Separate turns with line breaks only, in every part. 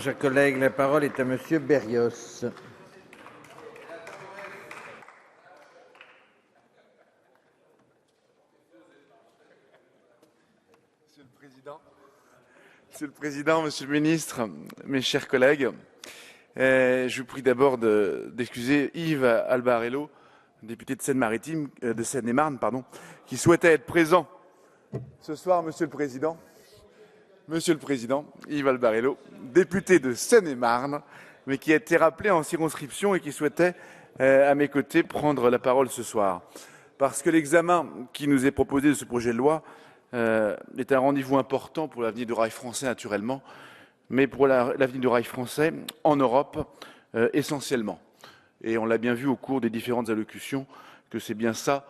chers collègues. La parole est à Monsieur Berrios.
Monsieur le Président, Monsieur le Ministre, mes chers collègues, je vous prie d'abord d'excuser Yves Albarello, député de Seine-Maritime, de Seine-et-Marne, qui souhaitait être présent ce soir, Monsieur le Président. Monsieur le Président, Yves Albarello, député de Seine-et-Marne, mais qui a été rappelé en circonscription et qui souhaitait, à mes côtés, prendre la parole ce soir. Parce que l'examen qui nous est proposé de ce projet de loi est un rendez-vous important pour l'avenir du rail français, naturellement, mais pour l'avenir du rail français en Europe, essentiellement. Et on l'a bien vu au cours des différentes allocutions que c'est bien ça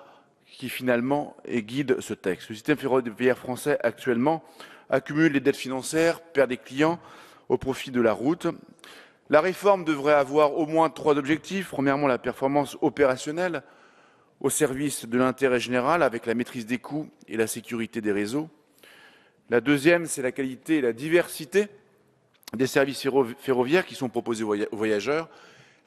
qui, finalement, guide ce texte. Le système ferroviaire français, actuellement, accumule les dettes financières, perd des clients au profit de la route. La réforme devrait avoir au moins 3 objectifs. Premièrement, la performance opérationnelle au service de l'intérêt général avec la maîtrise des coûts et la sécurité des réseaux. La deuxième, c'est la qualité et la diversité des services ferroviaires qui sont proposés aux voyageurs.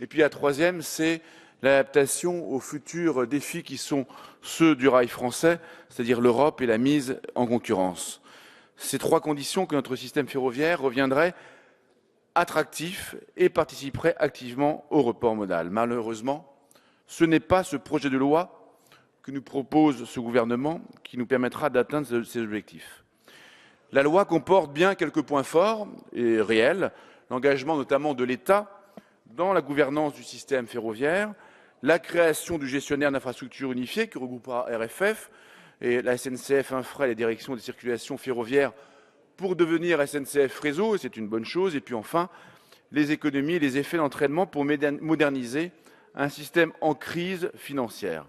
Et puis la troisième, c'est l'adaptation aux futurs défis qui sont ceux du rail français, c'est-à-dire l'Europe et la mise en concurrence. Ces 3 conditions que notre système ferroviaire reviendrait attractif et participerait activement au report modal. Malheureusement, ce n'est pas ce projet de loi que nous propose ce gouvernement qui nous permettra d'atteindre ces objectifs. La loi comporte bien quelques points forts et réels, l'engagement notamment de l'État dans la gouvernance du système ferroviaire, la création du gestionnaire d'infrastructures unifié qui regroupera RFF et la SNCF Infra et les directions des circulations ferroviaires pour devenir SNCF Réseau, c'est une bonne chose, et puis enfin, les économies et les effets d'entraînement pour moderniser un système en crise financière.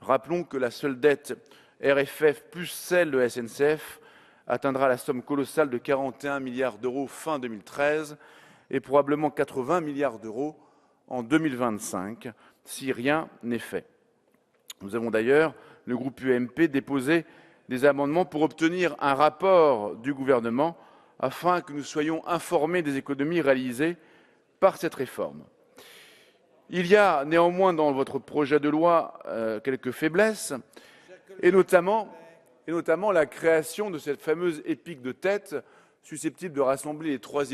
Rappelons que la seule dette RFF plus celle de SNCF atteindra la somme colossale de 41 milliards d'euros fin 2013 et probablement 80 milliards d'euros en 2025, si rien n'est fait. Nous avons d'ailleurs, le groupe UMP, déposé des amendements pour obtenir un rapport du gouvernement afin que nous soyons informés des économies réalisées par cette réforme. Il y a néanmoins dans votre projet de loi quelques faiblesses, et notamment la création de cette fameuse EPIC de tête susceptible de rassembler les 3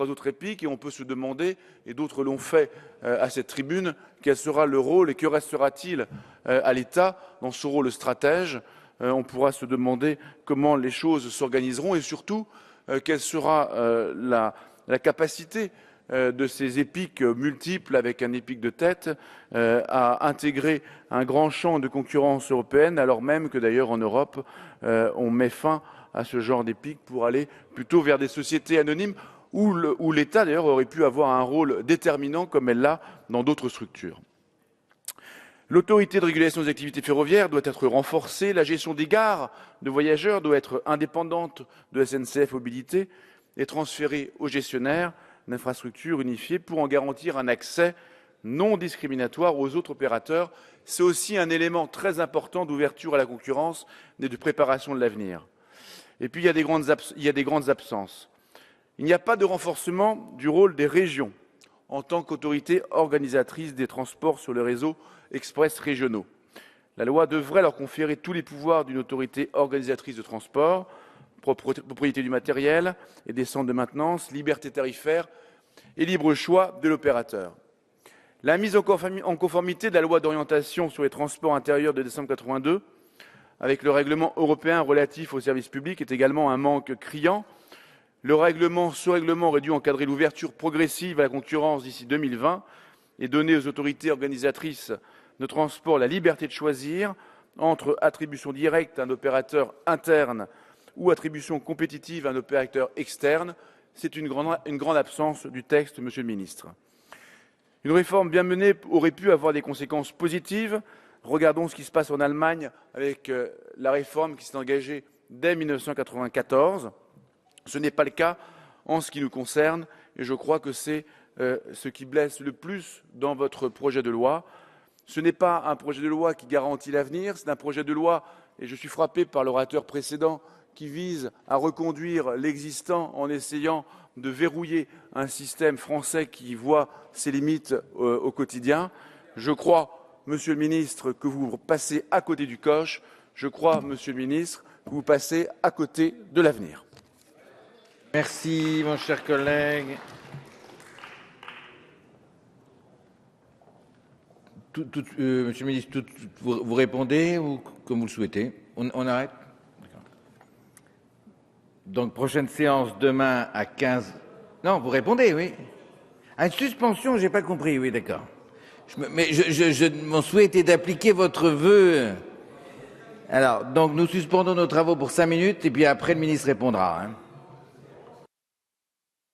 autres EPIC, et on peut se demander, et d'autres l'ont fait à cette tribune, quel sera le rôle et que restera-t-il à l'État dans ce rôle stratège. On pourra se demander comment les choses s'organiseront et surtout quelle sera la capacité de ces EPIC multiples avec un EPIC de tête à intégrer un grand champ de concurrence européenne, alors même que d'ailleurs en Europe on met fin à ce genre d'EPIC pour aller plutôt vers des sociétés anonymes où l'État d'ailleurs aurait pu avoir un rôle déterminant comme elle l'a dans d'autres structures. L'autorité de régulation des activités ferroviaires doit être renforcée, la gestion des gares de voyageurs doit être indépendante de SNCF Mobilité et transférée aux gestionnaires d'infrastructures unifiées pour en garantir un accès non discriminatoire aux autres opérateurs. C'est aussi un élément très important d'ouverture à la concurrence et de préparation de l'avenir. Et puis il y a des grandes absences. Il n'y a pas de renforcement du rôle des régions en tant qu'autorité organisatrice des transports sur le réseau express régionaux. La loi devrait leur conférer tous les pouvoirs d'une autorité organisatrice de transport, propriété du matériel et des centres de maintenance, liberté tarifaire et libre choix de l'opérateur. La mise en conformité de la loi d'orientation sur les transports intérieurs de décembre 1982 avec le règlement européen relatif aux services publics est également un manque criant. Ce règlement aurait dû encadrer l'ouverture progressive à la concurrence d'ici 2020 et donner aux autorités organisatrices de transport la liberté de choisir entre attribution directe à un opérateur interne ou attribution compétitive à un opérateur externe. C'est une grande absence du texte, Monsieur le Ministre. Une réforme bien menée aurait pu avoir des conséquences positives. Regardons ce qui se passe en Allemagne avec la réforme qui s'est engagée dès 1994. Ce n'est pas le cas en ce qui nous concerne et je crois que c'est ce qui blesse le plus dans votre projet de loi. Ce n'est pas un projet de loi qui garantit l'avenir, c'est un projet de loi, et je suis frappé par l'orateur précédent qui vise à reconduire l'existant en essayant de verrouiller un système français qui voit ses limites au quotidien. Je crois, Monsieur le Ministre, que vous passez à côté du coche. Je crois, Monsieur le Ministre, que vous passez à côté de l'avenir.
Merci, mon cher collègue. Monsieur le ministre, vous répondez ou comme vous le souhaitez? On arrête? Donc, prochaine séance demain à 15... Non, vous répondez, oui. À une suspension, j'ai pas compris, oui, d'accord. Mais mon souhait était d'appliquer votre vœu. Alors, donc, nous suspendons nos travaux pour 5 minutes et puis après, le ministre répondra. Hein.